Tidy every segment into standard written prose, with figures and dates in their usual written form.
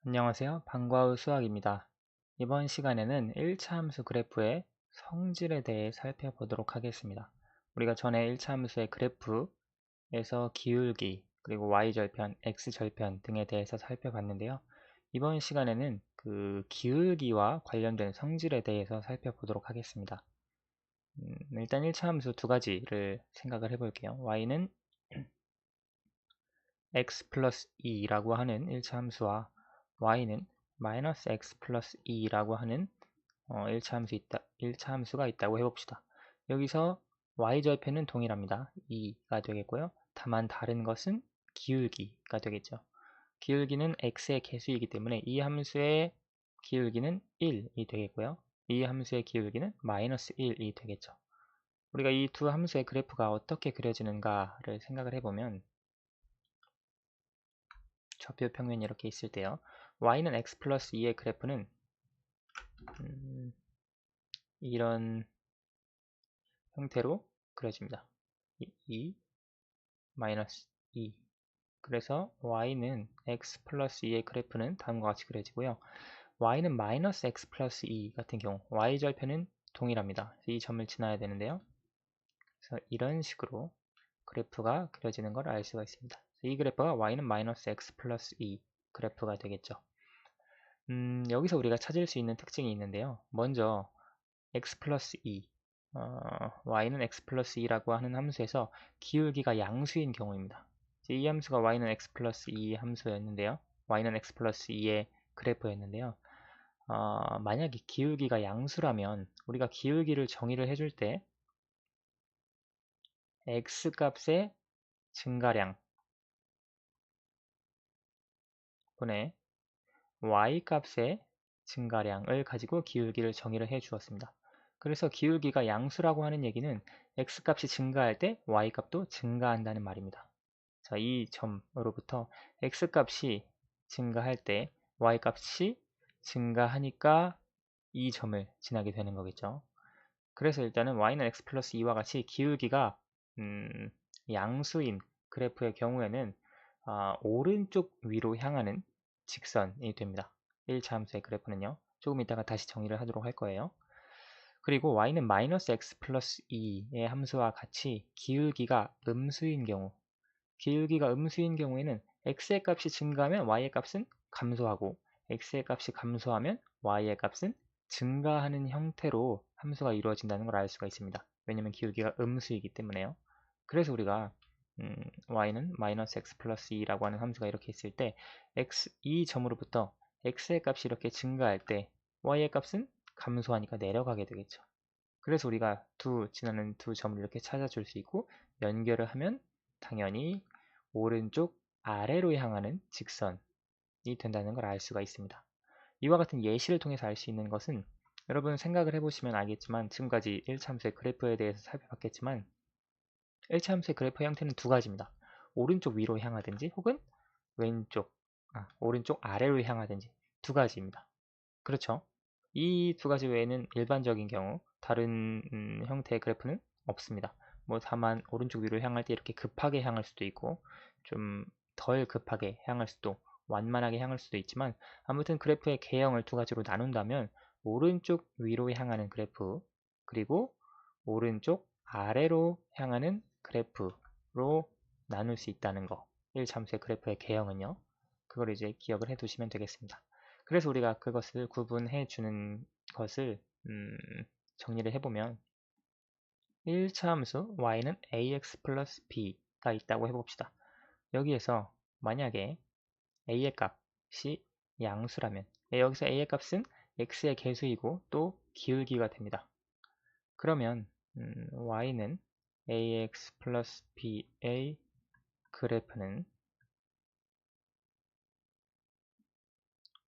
안녕하세요. 방과후 수학입니다. 이번 시간에는 1차 함수 그래프의 성질에 대해 살펴보도록 하겠습니다. 우리가 전에 1차 함수의 그래프에서 기울기, 그리고 y절편, x절편 등에 대해서 살펴봤는데요. 이번 시간에는 그 기울기와 관련된 성질에 대해서 살펴보도록 하겠습니다. 일단 1차 함수 두 가지를 생각을 해볼게요. y는 x 플러스 2라고 하는 1차 함수와 y는 마이너스 x 플러스 2라고 하는 1차 함수가 있다고 해봅시다. 여기서 y절편은 동일합니다. 2가 되겠고요. 다만 다른 것은 기울기가 되겠죠. 기울기는 x의 개수이기 때문에 이 함수의 기울기는 1이 되겠고요. 이 함수의 기울기는 마이너스 1이 되겠죠. 우리가 이 두 함수의 그래프가 어떻게 그려지는가를 생각을 해보면 좌표 평면이 이렇게 있을 때요. y는 x 플러스 2의 그래프는 이런 형태로 그려집니다. 2 마이너스 2. 그래서 y는 x 플러스 2의 그래프는 다음과 같이 그려지고요. y는 마이너스 x 플러스 2 같은 경우 y절편은 동일합니다. 이 점을 지나야 되는데요. 그래서 이런 식으로 그래프가 그려지는 걸 알 수가 있습니다. 이 그래프가 y는 마이너스 x 플러스 2 그래프가 되겠죠. 여기서 우리가 찾을 수 있는 특징이 있는데요. 먼저 x 플러스 2, y는 x 플러스 2라고 하는 함수에서 기울기가 양수인 경우입니다. 이 함수가 y는 x 플러스 2 함수였는데요. y는 x 플러스 2의 그래프였는데요. 만약에 기울기가 양수라면 우리가 기울기를 정의를 해줄 때 x 값의 증가량 분의 y 값의 증가량을 가지고 기울기를 정의를 해 주었습니다. 그래서 기울기가 양수라고 하는 얘기는 x 값이 증가할 때 y 값도 증가한다는 말입니다. 자, 이 점으로부터 x 값이 증가할 때 y 값이 증가하니까 이 점을 지나게 되는 거겠죠. 그래서 일단은 y는 x 플러스 2와 같이 기울기가 양수인 그래프의 경우에는 오른쪽 위로 향하는 직선이 됩니다. 1차 함수의 그래프는요. 조금 이따가 다시 정의를 하도록 할 거예요. 그리고 y는 마이너스 x 플러스 2의 함수와 같이 기울기가 음수인 경우 기울기가 음수인 경우에는 x의 값이 증가하면 y의 값은 감소하고 x의 값이 감소하면 y의 값은 증가하는 형태로 함수가 이루어진다는 걸 알 수가 있습니다. 왜냐하면 기울기가 음수이기 때문에요. 그래서 우리가 y는 마이너스 x 플러스 2라고 하는 함수가 이렇게 있을 때 이 점으로부터 x의 값이 이렇게 증가할 때 y의 값은 감소하니까 내려가게 되겠죠. 그래서 우리가 지나는 두 점을 이렇게 찾아줄 수 있고 연결을 하면 당연히 오른쪽 아래로 향하는 직선이 된다는 걸 알 수가 있습니다. 이와 같은 예시를 통해서 알 수 있는 것은 여러분 생각을 해보시면 알겠지만 지금까지 1차 함수의 그래프에 대해서 살펴봤겠지만 1차 함수의 그래프 형태는 두 가지입니다. 오른쪽 위로 향하든지 혹은 오른쪽 아래로 향하든지 두 가지입니다. 그렇죠? 이 두 가지 외에는 일반적인 경우 다른 형태의 그래프는 없습니다. 뭐 다만 오른쪽 위로 향할 때 이렇게 급하게 향할 수도 있고 좀 덜 급하게 향할 수도 완만하게 향할 수도 있지만 아무튼 그래프의 개형을 두 가지로 나눈다면 오른쪽 위로 향하는 그래프 그리고 오른쪽 아래로 향하는 그래프로 나눌 수 있다는 거 1참수의 그래프의 개형은요. 그걸 이제 기억을 해 두시면 되겠습니다. 그래서 우리가 그것을 구분해 주는 것을 정리를 해보면 1차 함수 y는 ax 플러스 b가 있다고 해봅시다. 여기에서 만약에 a의 값이 양수라면 여기서 a의 값은 x의 개수이고 또 기울기가 됩니다. 그러면 y는 ax 플러스 b의 그래프는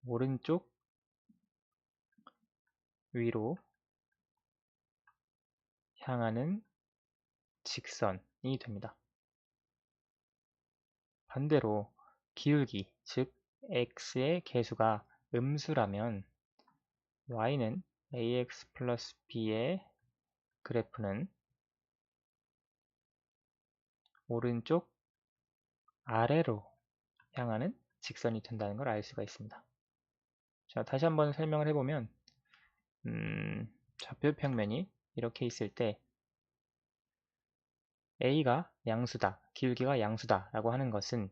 오른쪽 위로 향하는 직선이 됩니다. 반대로 기울기, 즉 x의 개수가 음수라면 y는 ax 플러스 b의 그래프는 오른쪽 아래로 향하는 직선이 된다는 걸 알 수가 있습니다. 자, 다시 한번 설명을 해보면 좌표 평면이 이렇게 있을 때 A가 양수다, 기울기가 양수다 라고 하는 것은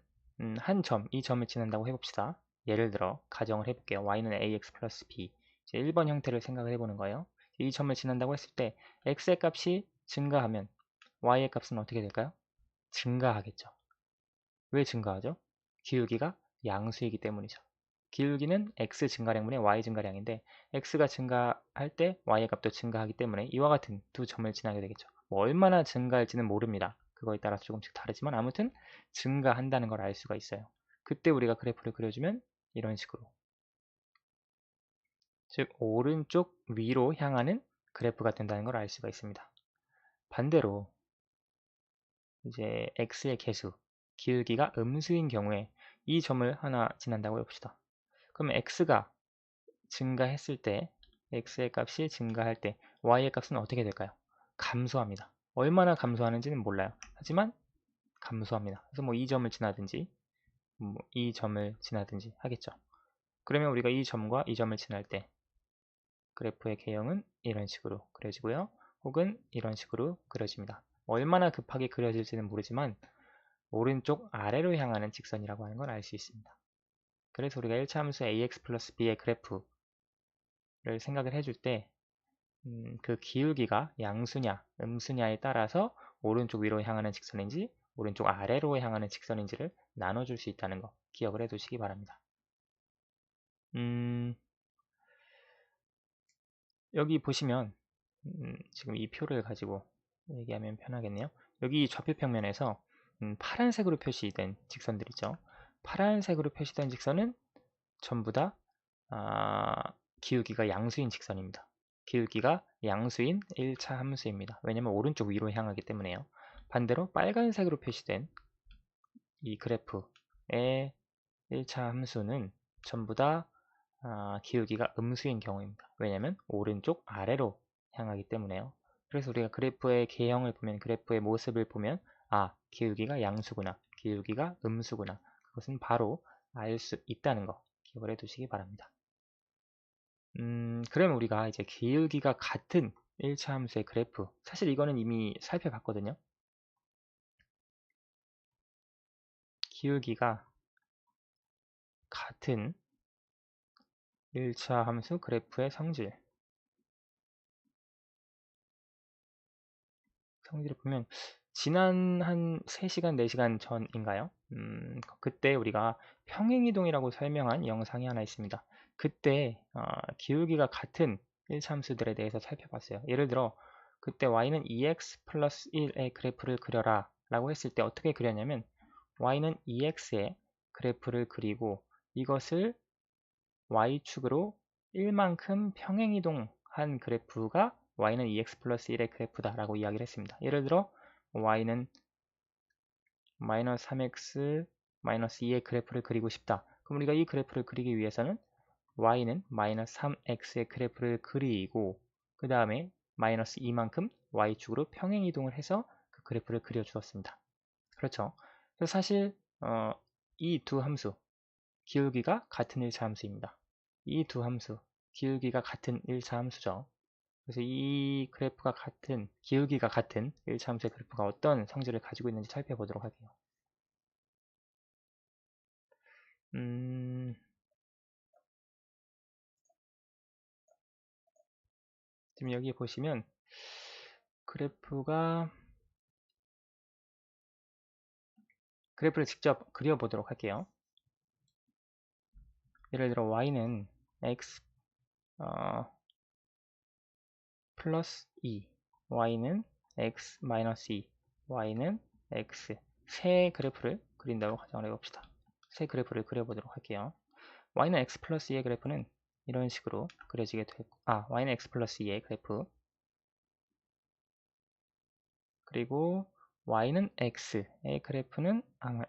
한 점, 이 점을 지난다고 해봅시다. 예를 들어 가정을 해볼게요. y는 ax 플러스 b, 이제 1번 형태를 생각을 해보는 거예요. 이 점을 지난다고 했을 때 x의 값이 증가하면 y의 값은 어떻게 될까요? 증가하겠죠. 왜 증가하죠? 기울기가 양수이기 때문이죠. 기울기는 x 증가량분의 y 증가량인데 x가 증가할 때 y의 값도 증가하기 때문에 이와 같은 두 점을 지나게 되겠죠. 뭐 얼마나 증가할지는 모릅니다. 그거에 따라서 조금씩 다르지만 아무튼 증가한다는 걸 알 수가 있어요. 그때 우리가 그래프를 그려주면 이런 식으로, 즉 오른쪽 위로 향하는 그래프가 된다는 걸 알 수가 있습니다. 반대로 이제 x의 개수, 기울기가 음수인 경우에 이 점을 하나 지난다고 해봅시다. 그럼 x가 증가했을 때, x의 값이 증가할 때 y의 값은 어떻게 될까요? 감소합니다. 얼마나 감소하는지는 몰라요. 하지만 감소합니다. 그래서 뭐 이 점을 지나든지 뭐 이 점을 지나든지 하겠죠. 그러면 우리가 이 점과 이 점을 지날 때 그래프의 개형은 이런 식으로 그려지고요. 혹은 이런 식으로 그려집니다. 얼마나 급하게 그려질지는 모르지만 오른쪽 아래로 향하는 직선이라고 하는 걸 알 수 있습니다. 그래서 우리가 1차 함수 ax 플러스 b의 그래프를 생각을 해줄 때 그 기울기가 양수냐 음수냐에 따라서 오른쪽 위로 향하는 직선인지 오른쪽 아래로 향하는 직선인지를 나눠줄 수 있다는 거 기억을 해두시기 바랍니다. 여기 보시면 지금 이 표를 가지고 얘기하면 편하겠네요. 여기 좌표 평면에서 파란색으로 표시된 직선들 있죠. 파란색으로 표시된 직선은 전부 다 기울기가 양수인 직선입니다. 기울기가 양수인 1차 함수입니다. 왜냐하면 오른쪽 위로 향하기 때문에요. 반대로 빨간색으로 표시된 이 그래프의 1차 함수는 전부 다 기울기가 음수인 경우입니다. 왜냐하면 오른쪽 아래로 향하기 때문에요. 그래서 우리가 그래프의 개형을 보면, 그래프의 모습을 보면 기울기가 양수구나, 기울기가 음수구나, 그것은 바로 알 수 있다는 거 기억을 해두시기 바랍니다. 그러면 우리가 이제 기울기가 같은 1차 함수의 그래프, 사실 이거는 이미 살펴봤거든요. 기울기가 같은 1차 함수 그래프의 성질을 보면 지난 한 3시간, 4시간 전인가요? 그때 우리가 평행이동이라고 설명한 영상이 하나 있습니다. 그때 기울기가 같은 1차 함수들에 대해서 살펴봤어요. 예를 들어 그때 y는 2x 플러스 1의 그래프를 그려라 라고 했을 때 어떻게 그렸냐면 y는 2x의 그래프를 그리고 이것을 y축으로 1만큼 평행이동한 그래프가 y는 2x 플러스 1의 그래프다 라고 이야기를 했습니다. 예를 들어 y는 마이너스 3x 마이너스 2의 그래프를 그리고 싶다. 그럼 우리가 이 그래프를 그리기 위해서는 y는 마이너스 3x의 그래프를 그리고 그 다음에 마이너스 2만큼 y축으로 평행이동을 해서 그 그래프를 그려 주었습니다. 그렇죠. 그래서 사실 이 두 함수 기울기가 같은 1차 함수입니다. 이 두 함수 기울기가 같은 1차 함수죠. 그래서 이 그래프가 같은 기울기가 같은 1차 함수의 그래프가 어떤 성질을 가지고 있는지 살펴보도록 할게요. 지금 여기 보시면 그래프를 직접 그려보도록 할게요. 예를 들어 y는 x 플러스 2, y는 x 마이너스 2, y는 x 세 그래프를 그린다고 가정을 해봅시다. 세 그래프를 그려보도록 할게요. y는 x 플러스 2의 그래프는 이런 식으로 그려지게 되고 y는 x 플러스 2의 그래프 그리고 y는 x의 그래프는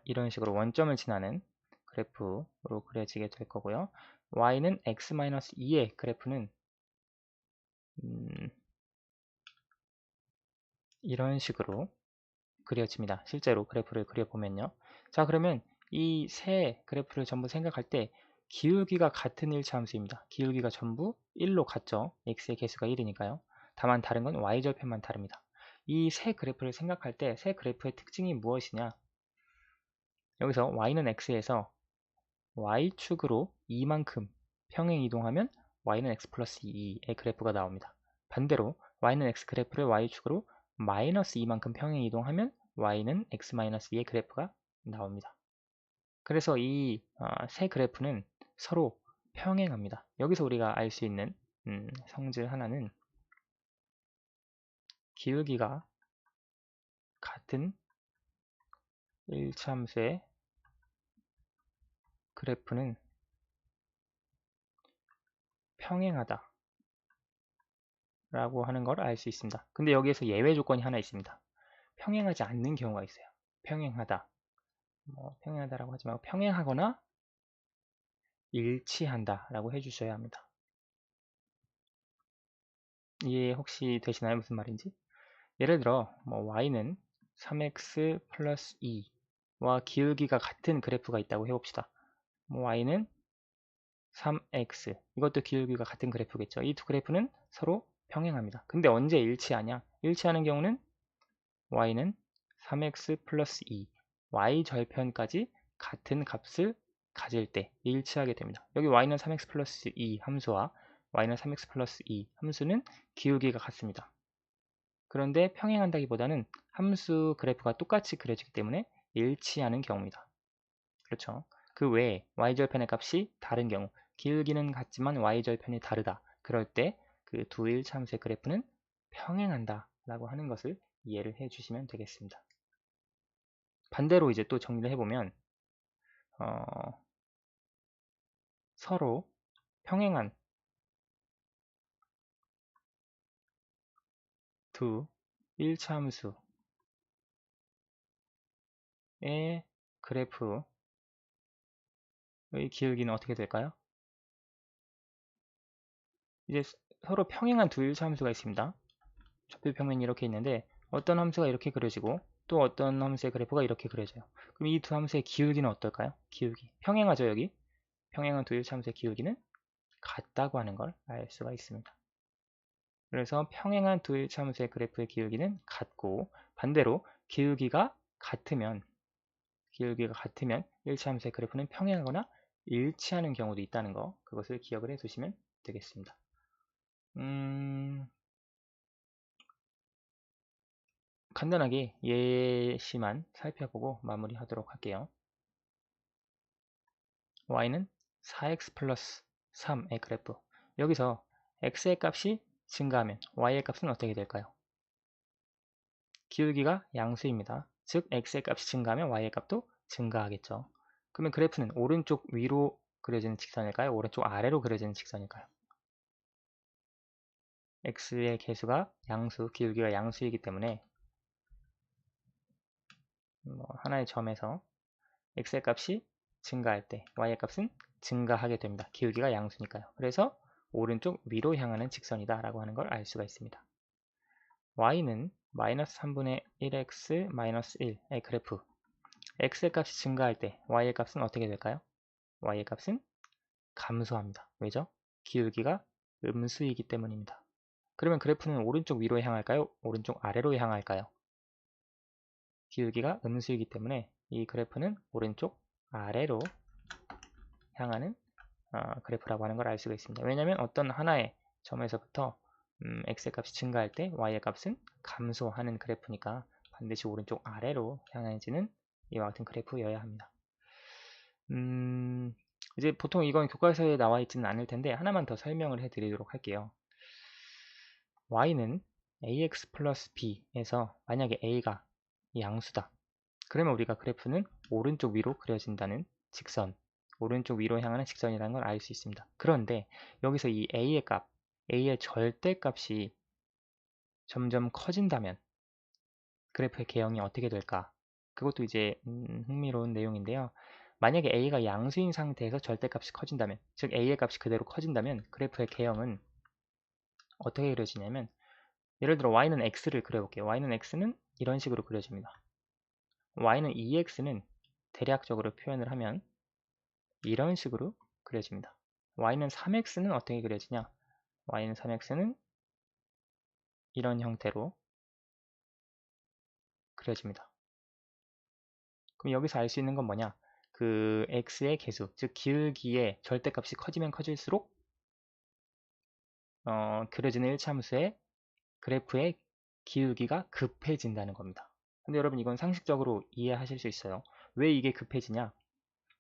이런 식으로 원점을 지나는 그래프로 그려지게 될 거고요. y는 x-2의 그래프는 이런 식으로 그려집니다. 실제로 그래프를 그려보면요. 자, 그러면 이 세 그래프를 전부 생각할 때 기울기가 같은 일차함수입니다. 기울기가 전부 1로 같죠. x의 개수가 1이니까요. 다만 다른 건 y절편만 다릅니다. 이 세 그래프를 생각할 때 세 그래프의 특징이 무엇이냐? 여기서 y는 x에서 y축으로 2만큼 평행 이동하면 y는 x 플러스 2의 그래프가 나옵니다. 반대로 y는 x 그래프를 y축으로 마이너스 2만큼 평행 이동하면 y는 x 마이너스 2의 그래프가 나옵니다. 그래서 이 세 그래프는 서로 평행합니다. 여기서 우리가 알 수 있는 성질 하나는 기울기가 같은 일차함수의 그래프는 평행하다 라고 하는 걸 알 수 있습니다. 근데 여기에서 예외 조건이 하나 있습니다. 평행하지 않는 경우가 있어요. 평행하다, 평행하다라고 하지 말고 평행하거나 일치한다 라고 해주셔야 합니다. 이해 혹시 되시나요? 무슨 말인지? 예를 들어 y는 3x 플러스 2와 기울기가 같은 그래프가 있다고 해봅시다. y는 3x, 이것도 기울기가 같은 그래프겠죠. 이 두 그래프는 서로 평행합니다. 근데 언제 일치하냐? 일치하는 경우는 y는 3x 플러스 2, y절편까지 같은 값을 가질 때 일치하게 됩니다. 여기 y는 3x 플러스 2 함수와 y는 3x 플러스 2 함수는 기울기가 같습니다. 그런데 평행한다기보다는 함수 그래프가 똑같이 그려지기 때문에 일치하는 경우입니다. 그렇죠. 그 외에 y절편의 값이 다른 경우, 기울기는 같지만 y절편이 다르다. 그럴 때 그 두 일차함수의 그래프는 평행한다 라고 하는 것을 이해를 해 주시면 되겠습니다. 반대로 이제 또 정리를 해보면 서로 평행한 두 일차함수의 그래프의 기울기는 어떻게 될까요? 이제 서로 평행한 두 일차함수가 있습니다. 좌표평면이 이렇게 있는데 어떤 함수가 이렇게 그려지고 또 어떤 함수의 그래프가 이렇게 그려져요. 그럼 이 두 함수의 기울기는 어떨까요? 기울기. 평행하죠, 여기? 평행한 두 일차함수의 기울기는 같다고 하는 걸 알 수가 있습니다. 그래서 평행한 두 일차함수의 그래프의 기울기는 같고 반대로 기울기가 같으면 일차함수의 그래프는 평행하거나 일치하는 경우도 있다는 거, 그것을 기억을 해 두시면 되겠습니다. 간단하게 예시만 살펴보고 마무리하도록 할게요. y는 4x 플러스 3의 그래프. 여기서 x의 값이 증가하면 y의 값은 어떻게 될까요? 기울기가 양수입니다. 즉 x의 값이 증가하면 y의 값도 증가하겠죠. 그러면 그래프는 오른쪽 위로 그려지는 직선일까요? 오른쪽 아래로 그려지는 직선일까요? x의 개수가 양수, 기울기가 양수이기 때문에 하나의 점에서 x의 값이 증가할 때 y의 값은 증가하게 됩니다. 기울기가 양수니까요. 그래서 오른쪽 위로 향하는 직선이다 라고 하는 걸 알 수가 있습니다. y는 마이너스 3분의 1x 마이너스 1의 그래프. x의 값이 증가할 때 y의 값은 어떻게 될까요? y의 값은 감소합니다. 왜죠? 기울기가 음수이기 때문입니다. 그러면 그래프는 오른쪽 위로 향할까요? 오른쪽 아래로 향할까요? 기울기가 음수이기 때문에 이 그래프는 오른쪽 아래로 향하는 그래프라고 하는 걸 알 수가 있습니다. 왜냐하면 어떤 하나의 점에서부터 x의 값이 증가할 때 y의 값은 감소하는 그래프니까 반드시 오른쪽 아래로 향해지는 이와 같은 그래프여야 합니다. 이제 보통 이건 교과서에 나와 있지는 않을 텐데 하나만 더 설명을 해드리도록 할게요. y는 ax 플러스 b에서 만약에 a가 양수다. 그러면 우리가 그래프는 오른쪽 위로 그려진다는 직선, 오른쪽 위로 향하는 직선이라는 걸 알 수 있습니다. 그런데 여기서 이 a의 값, a의 절대값이 점점 커진다면 그래프의 개형이 어떻게 될까? 그것도 이제 흥미로운 내용인데요. 만약에 a가 양수인 상태에서 절대값이 커진다면, 즉 a의 값이 그대로 커진다면 그래프의 개형은 어떻게 그려지냐면 예를 들어 y는 x를 그려볼게요. y는 x는 이런 식으로 그려집니다. y는 2x는 대략적으로 표현을 하면 이런 식으로 그려집니다. y는 3x는 어떻게 그려지냐? y는 3x는 이런 형태로 그려집니다. 그럼 여기서 알 수 있는 건 뭐냐? 그 x의 개수, 즉 기울기의 절대값이 커지면 커질수록 그려지는 일차함수의 그래프의 기울기가 급해진다는 겁니다. 근데 여러분 이건 상식적으로 이해하실 수 있어요. 왜 이게 급해지냐?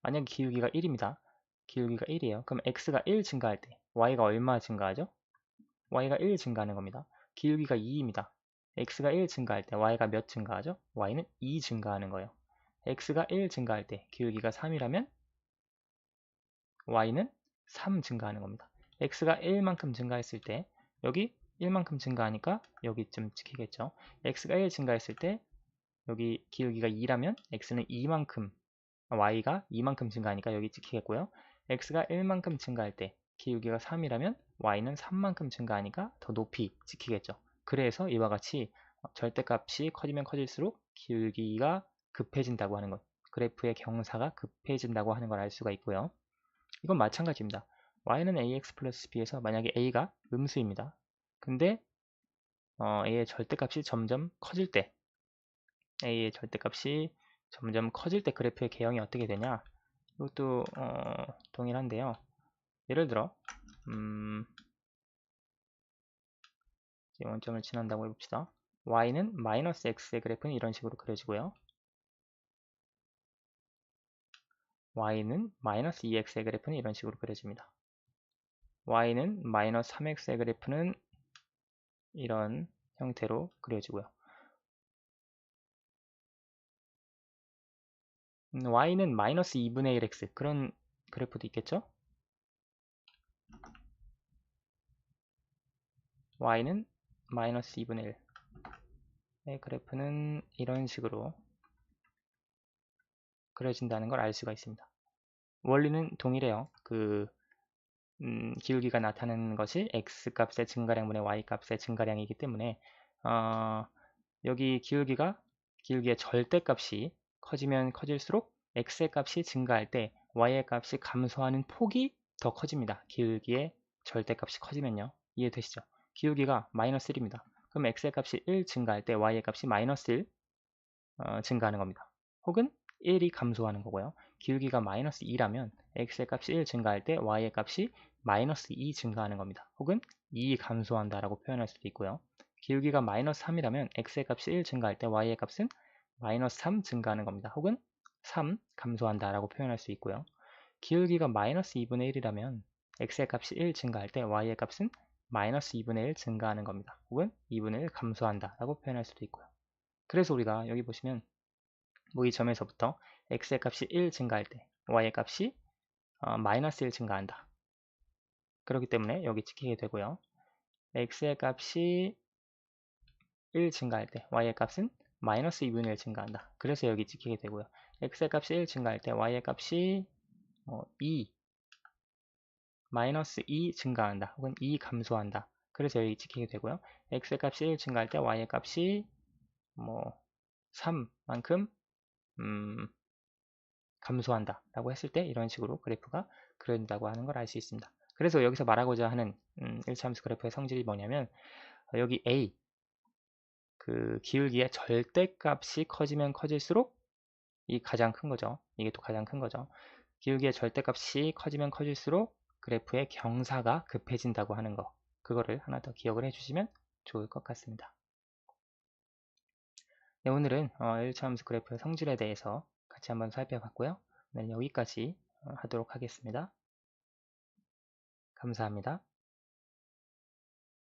만약에 기울기가 1입니다. 기울기가 1이에요. 그럼 x가 1 증가할 때 y가 얼마 증가하죠? y가 1 증가하는 겁니다. 기울기가 2입니다. x가 1 증가할 때 y가 몇 증가하죠? y는 2 증가하는 거예요. x가 1 증가할 때 기울기가 3이라면 y는 3 증가하는 겁니다. x가 1만큼 증가했을 때 여기 1만큼 증가하니까 여기쯤 찍히겠죠. x가 1 증가했을 때 여기 기울기가 2라면 x는 2만큼 y가 2만큼 증가하니까 여기 찍히겠고요. x가 1만큼 증가할 때 기울기가 3이라면 y는 3만큼 증가하니까 더 높이 찍히겠죠. 그래서 이와 같이 절대값이 커지면 커질수록 기울기가 급해진다고 하는 것, 그래프의 경사가 급해진다고 하는 걸 알 수가 있고요. 이건 마찬가지입니다. y는 ax 플러스 b에서 만약에 a가 음수입니다. 근데 a의 절대값이 점점 커질 때 a의 절대값이 점점 커질 때 그래프의 개형이 어떻게 되냐? 이것도 동일한데요. 예를 들어 원점을 지난다고 해봅시다. y는 마이너스 x의 그래프는 이런 식으로 그려지고요. y는 마이너스 2x의 그래프는 이런 식으로 그려집니다. y는 마이너스 3x의 그래프는 이런 형태로 그려지고요. y는 마이너스 2분의 1x 그런 그래프도 있겠죠? y는 마이너스 2분의 1의 그래프는 이런 식으로 그려진다는 걸 알 수가 있습니다. 원리는 동일해요. 기울기가 나타나는 것이 x값의 증가량분의 y값의 증가량이기 때문에 여기 기울기의 절대값이 커지면 커질수록 x의 값이 증가할 때 y의 값이 감소하는 폭이 더 커집니다. 기울기의 절대값이 커지면요. 이해되시죠? 기울기가 마이너스 1입니다. 그럼 x의 값이 1 증가할 때 y의 값이 마이너스 1 증가하는 겁니다. 혹은 1이 감소하는 거고요. 기울기가 마이너스 2라면 x의 값이 1 증가할 때 y의 값이 마이너스 2 증가하는 겁니다. 혹은 2 감소한다 라고 표현할 수도 있고요. 기울기가 마이너스 3이라면 x의 값이 1 증가할 때 y의 값은 마이너스 3 증가하는 겁니다. 혹은 3 감소한다 라고 표현할 수 있고요. 기울기가 마이너스 2분의 1이라면 x의 값이 1 증가할 때 y의 값은 마이너스 2분의 1 증가하는 겁니다. 혹은 2분의 1 감소한다 라고 표현할 수도 있고요. 그래서 우리가 여기 보시면 이 점에서부터 x의 값이 1 증가할 때 y의 값이 마이너스 1 증가한다. 그렇기 때문에 여기 찍히게 되고요. x의 값이 1 증가할 때 y의 값은 마이너스 2분의 1 증가한다. 그래서 여기 찍히게 되고요. x의 값이 1 증가할 때 y의 값이 2 마이너스 2 증가한다. 혹은 2 감소한다. 그래서 여기 찍히게 되고요. x의 값이 1 증가할 때 y의 값이 3만큼 감소한다 라고 했을 때 이런 식으로 그래프가 그려진다고 하는 걸 알 수 있습니다. 그래서 여기서 말하고자 하는 1차함수 그래프의 성질이 뭐냐면 여기 A 그 기울기의 절대값이 커지면 커질수록 이 가장 큰 거죠. 이게 또 가장 큰 거죠. 기울기의 절대값이 커지면 커질수록 그래프의 경사가 급해진다고 하는 거 그거를 하나 더 기억을 해주시면 좋을 것 같습니다. 네, 오늘은 1차함수 그래프의 성질에 대해서 같이 한번 살펴봤고요. 네, 여기까지 하도록 하겠습니다. 감사합니다.